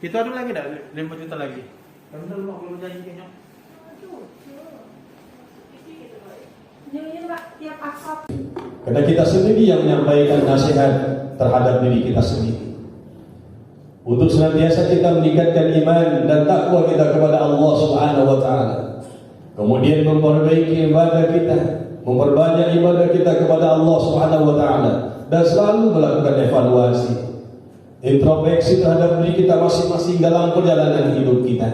Itu ada lagi dah 5 juta lagi. Kamu dah lupa belum janji kayaknya. Karena kita sendiri yang menyampaikan nasihat terhadap diri kita sendiri. Untuk senantiasa kita meningkatkan iman dan takwa kita kepada Allah Subhanahu wa taala. Kemudian memperbaiki ibadah kita, memperbanyak ibadah kita kepada Allah Subhanahu wa taala dan selalu melakukan evaluasi, introspeksi terhadap diri kita masing-masing dalam perjalanan hidup kita.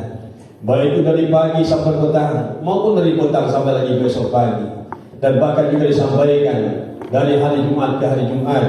Baik itu dari pagi sampai petang maupun dari petang sampai lagi besok pagi. Dan bahkan juga disampaikan dari hari Jumat ke hari Jumat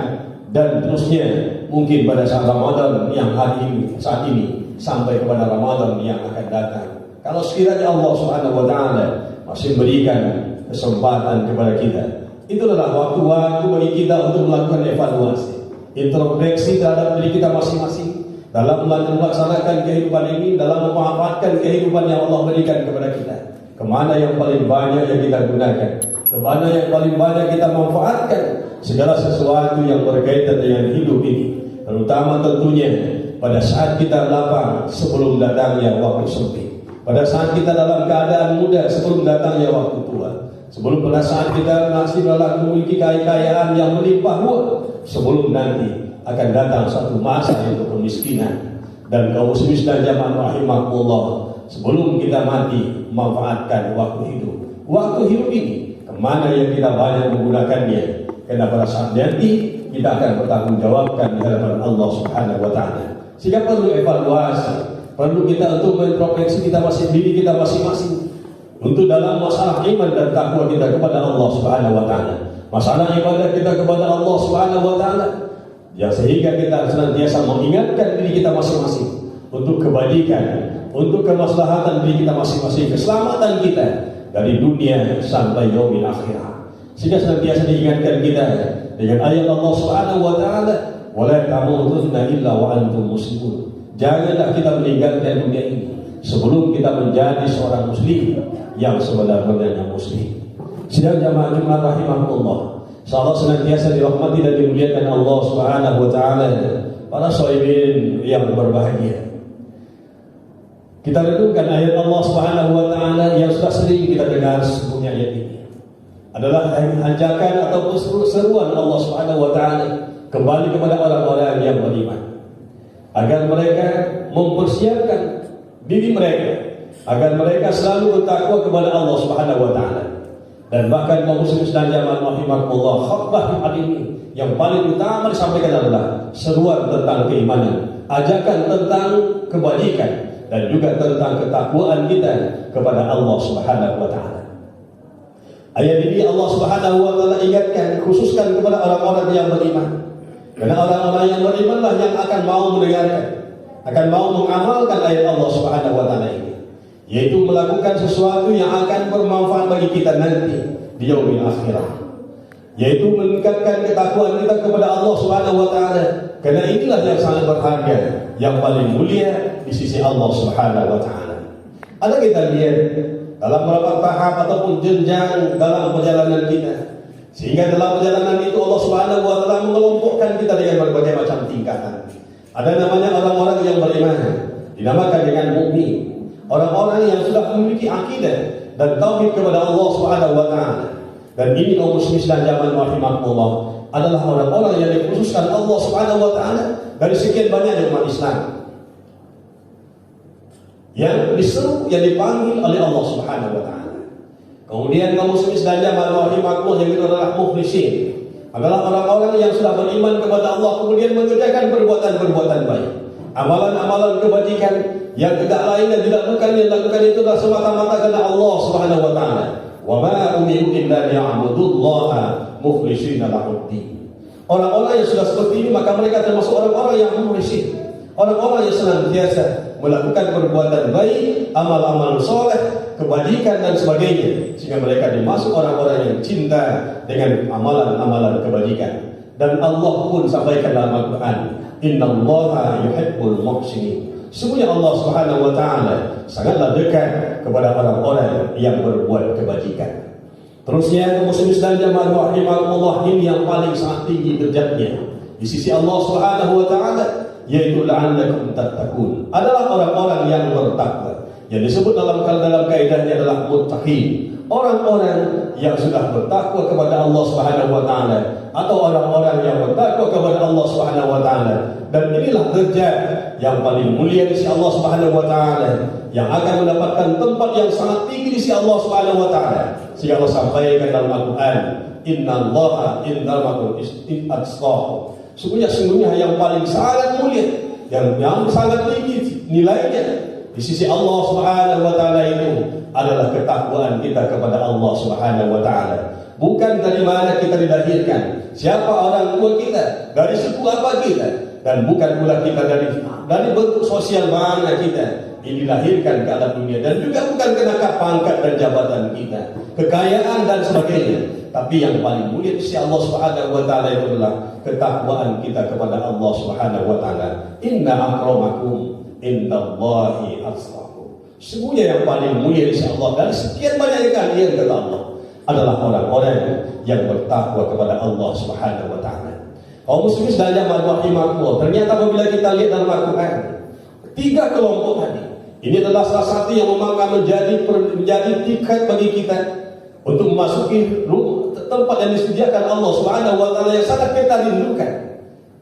dan terusnya mungkin pada saat Ramadan yang hari ini, saat ini sampai kepada Ramadan yang akan datang. Kalau sekiranya Allah Subhanahu wa taala masih berikan kesempatan kepada kita, itu adalah waktu-waktu bagi kita untuk melakukan evaluasi, introspeksi terhadap diri kita masing-masing dalam melaksanakan kehidupan ini, dalam memanfaatkan kehidupan yang Allah berikan kepada kita. Kemana yang paling banyak yang kita gunakan, kemana yang paling banyak kita manfaatkan segala sesuatu yang berkaitan dengan hidup ini, terutama tentunya pada saat kita lapang sebelum datangnya waktu sempit, pada saat kita dalam keadaan muda sebelum datangnya waktu tua, sebelum pada saat kita masih dalam memiliki kekayaan yang melimpah ruah, sebelum nanti akan datang satu masa yaitu kemiskinan. Dan kaum muslimin dan jamaah rahimakumullah, sebelum kita mati manfaatkan waktu hidup. Waktu hidup ini kemana yang kita banyak menggunakannya, karena pada saat nanti kita akan bertanggungjawabkan di hadapan Allah Subhanahu wa taala. Sehingga perlu evaluasi, perlu kita untuk mengintrospeksi kita diri kita masing-masing untuk dalam masalah iman dan takwa kita kepada Allah Subhanahu wa taala, masalah ibadah kita kepada Allah Subhanahu wa taala, yang sehingga kita senantiasa mengingatkan diri kita masing-masing untuk kebajikan, untuk kemaslahatan diri kita masing-masing, keselamatan kita dari dunia sampai yaumil akhirah. Sehingga senantiasa diingatkan kita dengan ayat Allah Subhanahu wa taala, "Wala tamutunna illa wa antum muslimun." Janganlah kita meninggalkan dunia ini sebelum kita menjadi seorang muslim yang sebenar-benarnya muslim. Sidang jamaah Jumat rahimahullah, insyaallah senantiasa dirahmati dan dimuliakan Allah Subhanahu wa taala, para shaimin yang berbahagia. Kita renungkan ayat Allah Subhanahu wa taala yang sudah sering kita dengar sebelumnya. Ayat ini adalah ajakan atau seruan Allah Subhanahu wa taala kembali kepada orang-orang yang beriman, agar mereka mempersiapkan diri mereka, agar mereka selalu bertakwa kepada Allah Subhanahu wa taala. Dan bahkan kaum muslimin dan jamaah rahimakumullah, khutbah hari ini yang paling utama disampaikan adalah seruan tentang keimanan, ajakan tentang kebajikan, dan juga tentang ketakwaan kita kepada Allah Subhanahu wa taala. Ayat ini Allah Subhanahu wa taala ingatkan khususkan kepada orang-orang yang beriman. Karena orang-orang yang berimanlah yang akan mau mendengarkan, akan mau mengamalkan ayat Allah Subhanahu wa taala ini, yaitu melakukan sesuatu yang akan bermanfaat bagi kita nanti di yaumil akhirah, yaitu meningkatkan ketakwaan kita kepada Allah Subhanahu wa taala. Karena inilah yang sangat berharga, yang paling mulia di sisi Allah Subhanahu wa taala. Ada kita lihat dalam beberapa tahap ataupun jenjang dalam perjalanan kita, sehingga dalam perjalanan itu Allah Subhanahu wa taala mengelompokkan kita dengan berbagai macam tingkatan. Ada namanya orang-orang yang beriman, dinamakan dengan mukmin, orang-orang yang sudah memiliki akidah dan tauhid kepada Allah Subhanahu wa taala. Dan ini kaum muslimin dan jamaah rahimakumullah adalah orang-orang yang dikhususkan Allah Subhanahu wa taala dari sekian banyak umat Islam yang diseru, yang dipanggil oleh Allah Subhanahu wa taala. Kemudian kaum muslimin dan jamaah rahimakumullah yang itu adalah mukhlisin, adalah orang-orang yang sudah beriman kepada Allah kemudian mengerjakan perbuatan-perbuatan baik, amalan-amalan kebajikan yang tidak lain dan dilakukan itu adalah semata-mata karena Allah Subhanahu wa taala. Wa ma umiru illa liya'budullaha mukhlishina lahuddin. Orang-orang yang sudah seperti ini maka mereka termasuk orang-orang yang mukhlisin, orang-orang yang senantiasa melakukan perbuatan baik, amal-amal soleh, kebajikan dan sebagainya, sehingga mereka dimasuk orang-orang yang cinta dengan amalan-amalan kebajikan. Dan Allah pun sampaikan dalam Al-Quran, innallaha yuhibbul muhsinin. Sesungguhnya Allah Subhanahu wa taala sangatlah dekat kepada orang-orang yang berbuat kebajikan. Terusnya muslimin dan jamaah rahimakumullah, ini yang paling sangat tinggi derajatnya di sisi Allah Subhanahu wa taala, yaitu la'allakum tattaqun, adalah orang-orang yang bertakwa. Yang disebut dalam kaidahnya adalah muttaqin, orang-orang yang sudah bertakwa kepada Allah Subhanahu wa taala, atau orang-orang yang bertakwa kepada Allah Subhanahu wa taala. Dan inilah derajat yang paling mulia di sisi Allah Subhanahu wa taala, yang akan mendapatkan tempat yang sangat tinggi di sisi Allah Subhanahu wa taala. Sehingga Allah sampaikan dalam Al-Qur'an, innallaha indahu atqakum. Sungguhnya yang paling sangat mulia, yang sangat tinggi nilainya di sisi Allah Subhanahu wa taala itu adalah ketakwaan kita kepada Allah Subhanahu wa taala. Bukan dari mana kita dilahirkan, siapa orang tua kita, dari suku apa kita, dan bukan pula kita dari bentuk sosial mana kita dilahirkan ke alam dunia, dan juga bukan karena pangkat dan jabatan kita, kekayaan dan sebagainya. Tapi yang paling mulia di sisi Allah Subhanahu wa taala itu adalah ketakwaan kita kepada Allah Subhanahu wa taala. Inna akramakum indallahi atqakum. Sesungguhnya yang paling mulia di sisi Allah dari sekian banyak kalian, kata Allah, adalah orang-orang yang bertakwa kepada Allah Subhanahu wa taala. Kaum muslimin dan jamaah rahimakumullah, ternyata apabila kita lihat dalam Al-Qur'an, 3 kelompok tadi, ini adalah salah satu yang memang menjadi tiket bagi kita untuk memasuki tempat yang disediakan Allah Subhanahu wa taala yang sangat kita rindukan,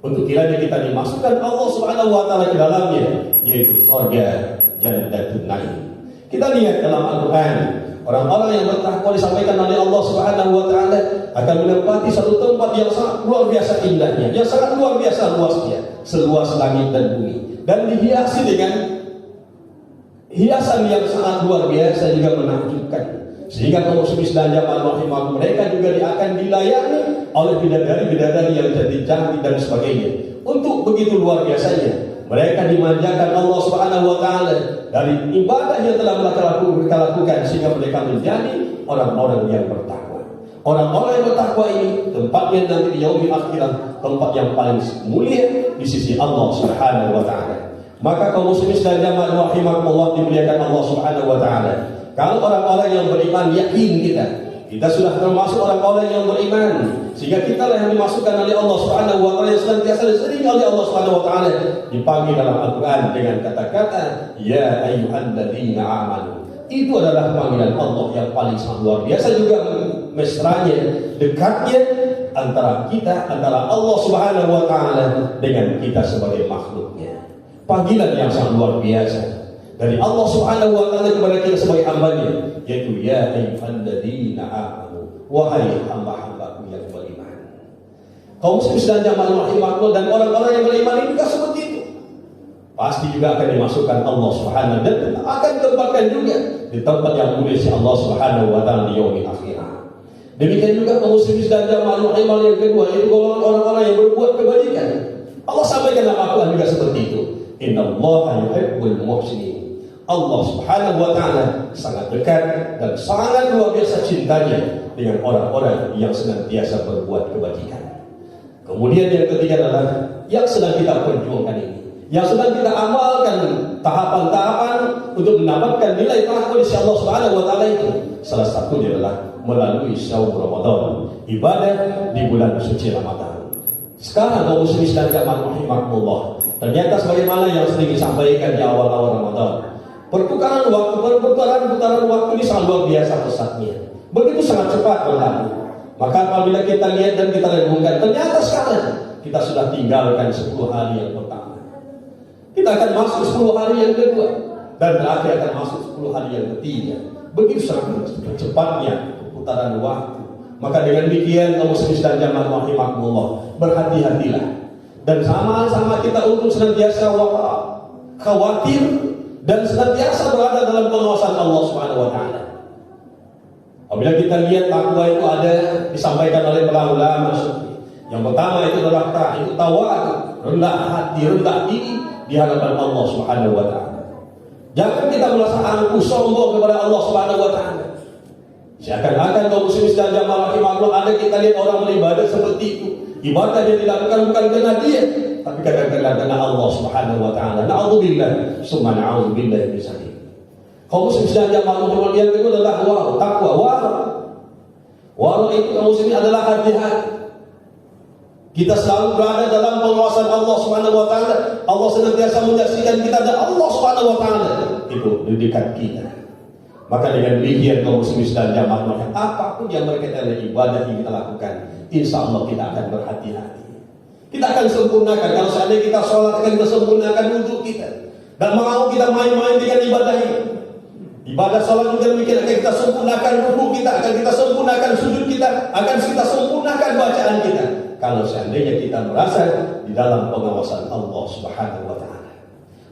untuk kiranya kita dimasukkan Allah Subhanahu wa taala ke dalamnya, yaitu surga Jannatul Naim. Kita lihat dalam Al-Qur'an, orang-orang yang bertakwa disampaikan oleh Allah Subhanahu wa taala akan menempati satu tempat yang sangat luar biasa indahnya, yang sangat luar biasa luasnya, seluas langit dan bumi, dan dihiasi dengan hiasan yang sangat luar biasa juga menakjubkan. Sehingga kaum muslimin dan jamaah rahimahum, mereka juga akan dilayani oleh bidadari-bidadari yang cantik dan sebagainya. Untuk begitu luar biasanya, mereka dimanjakan Allah Subhanahu wa taala dari ibadah yang telah mereka lakukan, sehingga mereka menjadi orang-orang yang bertakwa. Orang-orang yang bertakwa ini tempatnya nanti di yaumil akhirat, tempat yang paling mulia di sisi Allah Subhanahu wa taala. Maka kaum muslimin dan jamaah rahimahumullah, dimuliakan Allah Subhanahu wa taala, kalau orang-orang yang beriman yakin kita sudah termasuk orang-orang yang beriman, sehingga kita lah yang dimasukkan oleh Allah Subhanahu wa taala, yang senantiasa disering oleh Allah Subhanahu wa taala, dipanggil dalam Al-Qur'an dengan kata-kata ya ayyuhalladzina amanu. Itu adalah panggilan Allah yang paling sangat luar biasa, juga mesranya, dekatnya antara Allah Subhanahu wa taala dengan kita sebagai makhluknya. Panggilan yang sangat luar biasa dari Allah Subhanahu wa taala kepada kita sebagai hamba-Nya, yaitu ya ayyuhalladzina amanu, wahai hamba-hambaku yang beriman. Kaum muslimin dan jamaah rahimahullah, dan orang-orang yang beriman itu juga seperti itu. Pasti juga akan dimasukkan Allah Subhanahu, dan akan ditempatkan juga di tempat yang mulia si Allah Subhanahu wa taala di yaumil akhirah. Demikian juga kaum muslimin dan jamaah rahimahullah yang kedua, yaitu golongan orang-orang yang berbuat kebajikan. Allah sampaikan dalam Al-Qur'an juga seperti itu. Innallaha yuhibbul muhsinin. Allah Subhanahu wa taala sangat dekat dan sangat luar biasa cintanya dengan orang-orang yang senantiasa berbuat kebajikan. Kemudian yang ketiga adalah yang sedang kita perjuangkan ini, yang sedang kita amalkan tahapan-tahapan untuk mendapatkan nilai takwa di sisi Allah Subhanahu wa taala itu. Salah satunya adalah melalui saum Ramadan, ibadah di bulan suci Ramadan. Sekarang kaum muslimin dan jamaah rahimahumullah, ternyata sebagaimana yang sering disampaikan di awal-awal Ramadan, perputaran waktu ini sangat luar biasa pesatnya, begitu sangat cepat berlalu. Maka apabila kita lihat dan kita renungkan, ternyata sekarang kita sudah tinggalkan 10 hari yang pertama, kita akan masuk 10 hari yang kedua, dan terakhir akan masuk 10 hari yang ketiga. Begitu sangat cepatnya perputaran waktu. Maka dengan demikian kaum muslimin dan jamaah rahimahumullah, berhati-hatilah, dan sama-sama kita untuk senantiasa khawatir dan senantiasa berada dalam pengawasan Allah Subhanahu wa taala. Apabila kita lihat takwa itu ada disampaikan oleh para ulama. Yang pertama itu adalah tawadu, rendah hati, rendah diri di hadapan Allah Subhanahu wa taala. Jangan kita merasa angkuh, sombong kepada Allah Subhanahu wa taala. Seakan-akan kaum muslimin dan jamaah rahimahullah, ada kita lihat orang beribadah seperti itu. Ibadah yang dilakukan bukan karena dia, tapi kadang-kadang karena Allah Subhanahu wa taala. Na'udzubillah, summa na'udzubillah min dzalik. Kaum muslimin dan jamaah rahimahullah, yang kedua adalah takwa. Wara itu kaum muslimin adalah hati-hati. Kita selalu berada dalam pengawasan Allah Subhanahu wa taala. Allah senantiasa menyaksikan kita dan Allah Subhanahu wa taala itu di dekat kita. Maka dengan demikian kaum muslimin dan jamaah maka apapun yang berkaitan dengan ibadah yang kita lakukan, insya Allah kita akan berhati-hati. Kita akan sempurnakan. Kalau seandainya kita sholat, akan kita sempurnakan wudhu kita. Dan mau kita main-main dengan ibadah ini. Ibadah sholat juga demikian, akan kita sempurnakan ruku kita, akan kita sempurnakan sujud kita, akan kita sempurnakan bacaan kita. Kalau seandainya kita merasa di dalam pengawasan Allah Subhanahu wa taala.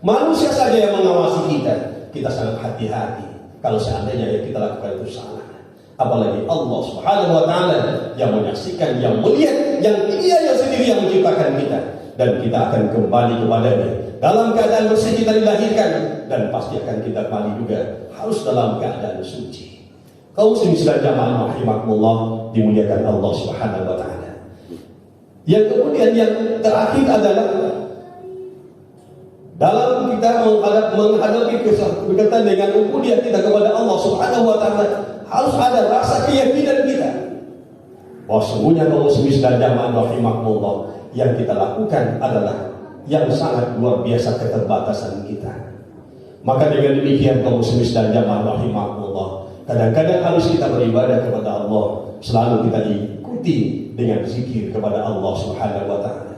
Manusia saja yang mengawasi kita sangat hati-hati kalau seandainya yang kita lakukan itu salah. Apalagi Allah Subhanahu wa taala yang menyaksikan, yang melihat, yang Dia yang sendiri yang menciptakan kita, dan kita akan kembali kepadanya. Dalam keadaan bersih kita dilahirkan, dan pasti akan kita kembali juga harus dalam keadaan suci. Kaum muslimin dan jamaah rahimakumullah, dimuliakan Allah Subhanahu wa taala. Yang kemudian yang terakhir adalah dalam kita menghadapi berkaitan dengan ubudiyah kita kepada Allah Subhanahu wa taala, harus ada rasa keyakinan kita bahwa sesungguhnya kaum muslimin dan jamaah rahimakumullah, yang kita lakukan adalah yang sangat luar biasa keterbatasan kita. Maka dengan demikian kaum muslimin dan jamaah rahimakumullah, kadang-kadang harus kita beribadah kepada Allah, selalu kita ikuti dengan zikir kepada Allah Subhanahu wa taala.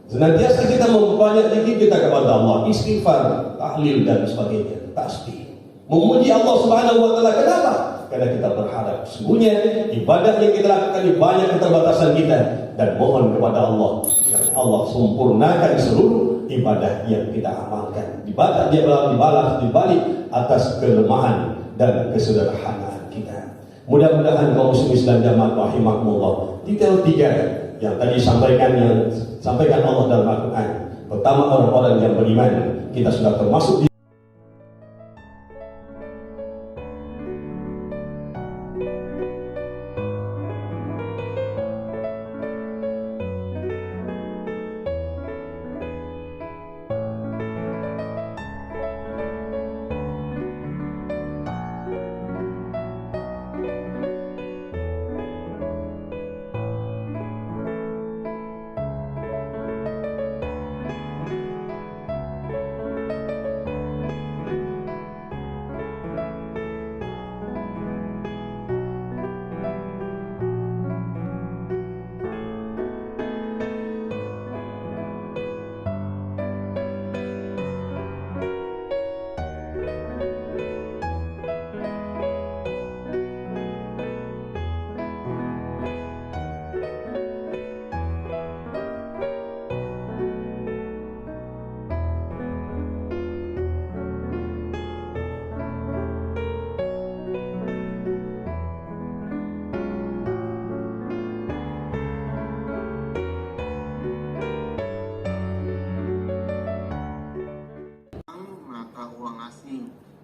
Senantiasa kita memperbanyak zikir kita kepada Allah, istighfar, tahlil dan sebagainya, tasbih. Memuji Allah Subhanahu wa taala. Kenapa? Karena kita berharap sesungguhnya ibadah yang kita lakukan di banyak keterbatasan kita, dan mohon kepada Allah agar Allah sempurnakan seluruh ibadah yang kita amalkan. Dia dibalas dibalik atas kelemahan dan kesederhanaan kita. Mudah-mudahan kaum muslimin dan jamaah rahimakumullah, detail 3 yang tadi sampaikan Allah dalam Al-Quran. Pertama, orang-orang yang beriman, kita sudah termasuk di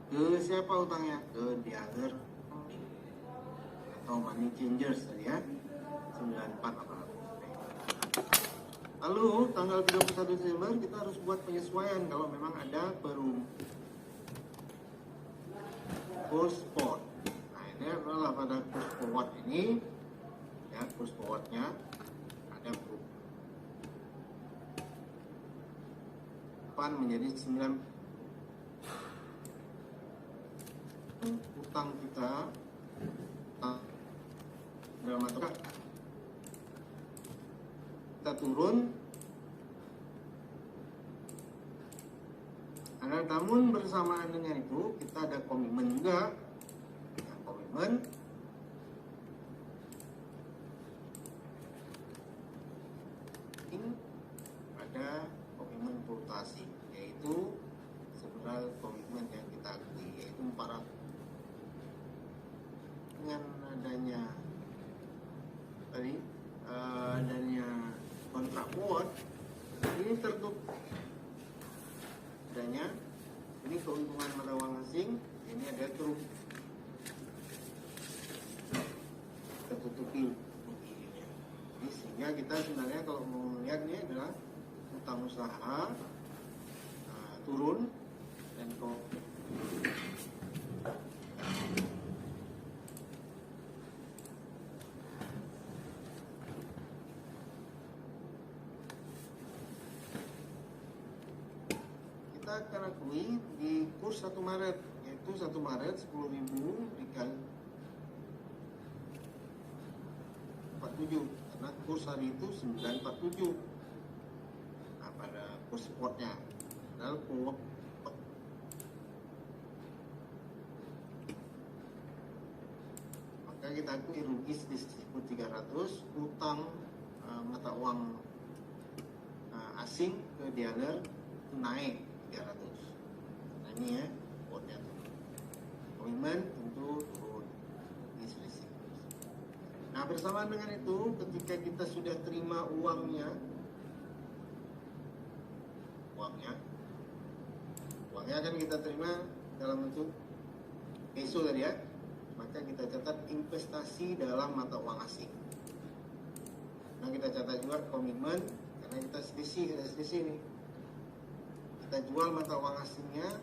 ke siapa utangnya? Ke dealer atau money changers ya. 9488. Lalu tanggal 31 Desember kita harus buat penyesuaian kalau memang ada post forward. Nah ini adalah pada post forward ini ya, post forwardnya ada perubahan menjadi 9 utang kita dalam mata kita turun. Namun bersamaan dengan itu kita ada komitmen juga, komitmen ada komitmen fluktuasi, yaitu sebenarnya komitmen yang kita akui, yaitu 400. Dengan adanya tadi adanya kontrak forward ini tertutup adanya ini keuntungan mata uang asing, ini ada tertutupi begini. Jadi sehingga kita sebenarnya kalau mau melihat ini adalah utang usaha turun dan kita akan akui di kurs 1 Maret, yaitu 1 Maret 10.000 dikali 47, karena kurs hari itu 947. Nah, pada kurs spotnya padahal maka kita akui rugi 1.300, utang mata uang asing ke dealer itu naik 300. Nah ini ya spotnya tuh. Komitmen tentu turun, ini selisih. Nah bersamaan dengan itu, ketika kita sudah terima uangnya akan kita terima dalam bentuk peso tadi ya, maka kita catat investasi dalam mata uang asing. Nah kita catat juga komitmen, karena kita selisih nih. Kita jual mata uang asingnya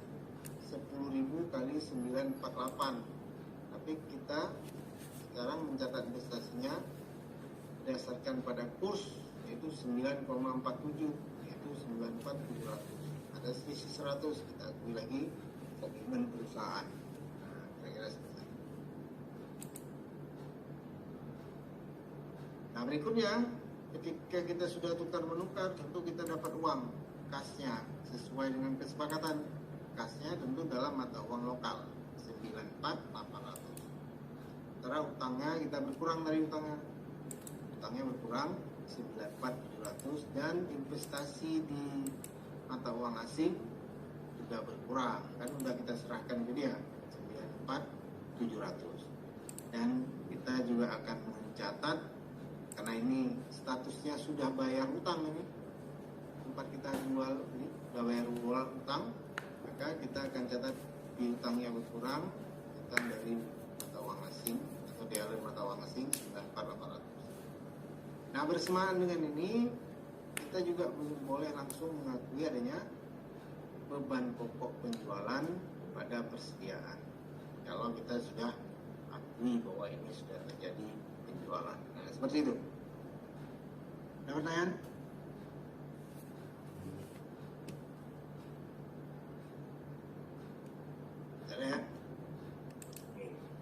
10.000 kali 948, tapi kita sekarang mencatat investasinya berdasarkan pada kurs yaitu 9,47, yaitu 94.700. Ada selisih 100, kita akui lagi komitmen perusahaan. Nah, kira-kira seperti itu. Nah berikutnya, ketika kita sudah tukar menukar, tentu kita dapat uang kasnya sesuai dengan kesepakatan. Kasnya tentu dalam mata uang lokal 94.800. Sementara utangnya kita berkurang dari utangnya berkurang 94.700, dan investasi di mata uang asing juga berkurang, kan sudah kita serahkan ke dia 94.700. Dan kita juga akan mencatat, karena ini statusnya sudah bayar utang, ini tempat kita jual ini sudah bayar utang, maka kita akan catat di utangnya berkurang, utang dari mata uang asing atau dealer mata uang asing 94.800. Nah bersamaan dengan ini, kita juga boleh langsung mengakui adanya beban pokok penjualan pada persediaan. Kalau kita sudah akui bahwa ini sudah terjadi penjualan. Nah seperti itu. Ada pertanyaan? Ada ya?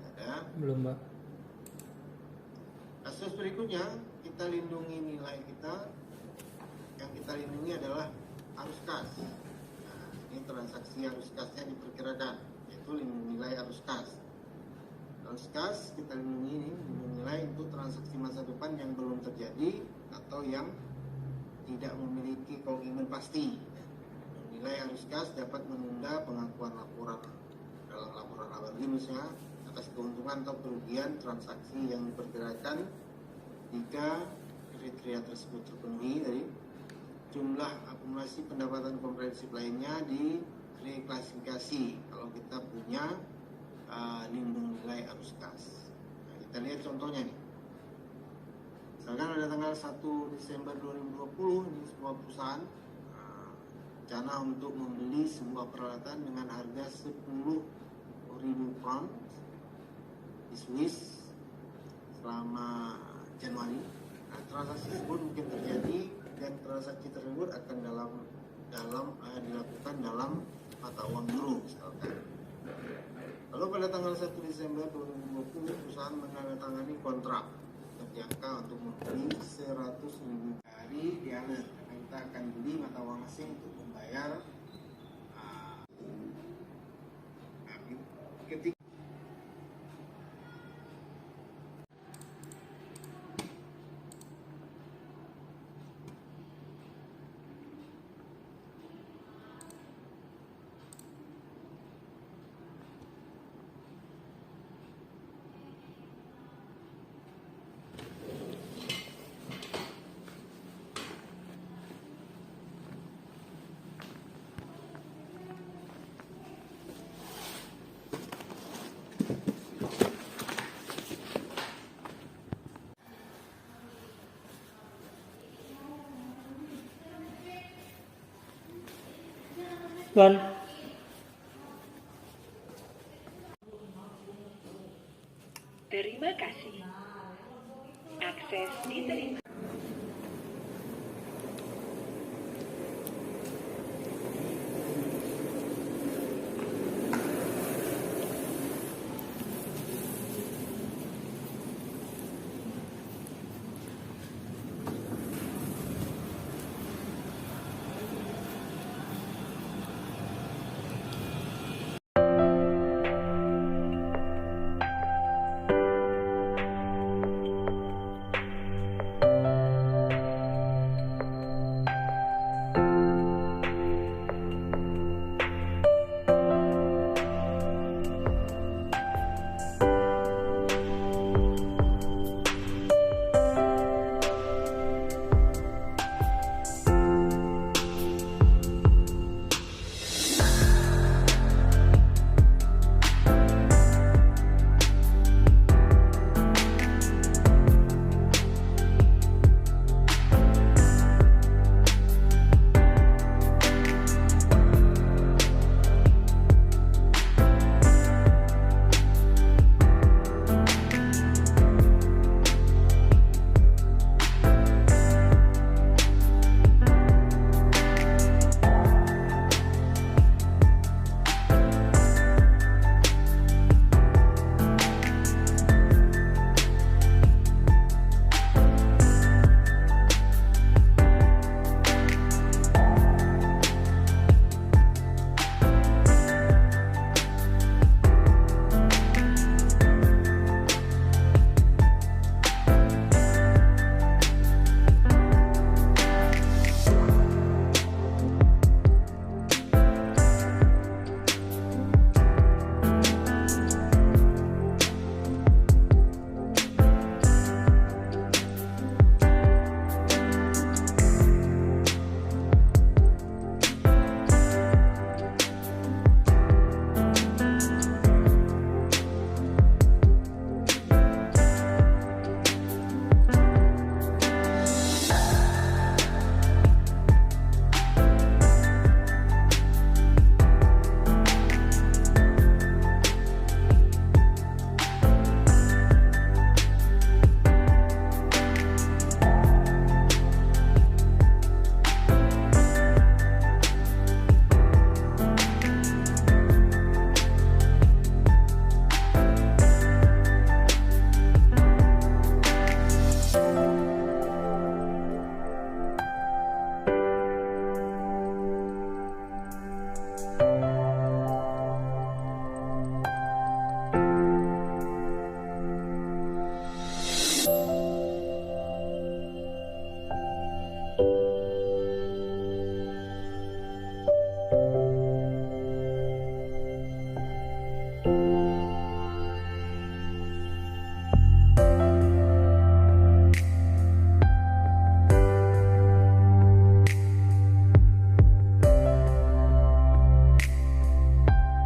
Ada? Belum, Mbak. Kasus berikutnya, kita lindungi nilai kita. Yang kita lindungi adalah arus kas. Nah, ini transaksi arus kasnya diperkirakan, yaitu lindung nilai arus kas. Arus kas kita lindungi ini, lindung nilai untuk transaksi masa depan yang belum terjadi atau yang tidak memiliki komitmen pasti. Nilai arus kas dapat menunda pengakuan laporan dalam laporan laba bersih misalnya atas keuntungan atau kerugian transaksi yang diperkirakan jika kriteria tersebut terpenuhi dari jumlah akumulasi pendapatan komprehensif lainnya di reklasifikasi kalau kita punya lindung nilai arus kas. Nah, kita lihat contohnya nih. Misalkan ada tanggal 1 Desember 2020, ini sebuah perusahaan rencana untuk membeli sebuah peralatan dengan harga 10.000 pound di Swiss selama Januari. Nah, transaksi tersebut mungkin terjadi, dan transaksi tersebut akan dilakukan dalam mata uang euro misalkan. Lalu pada tanggal 1 Desember 2020 perusahaan menandatangani kontrak terjangka untuk membeli 100.000 dari dealer, karena kita akan beli mata uang asing untuk membayar ketika Tuan. Terima kasih. Akses diterima.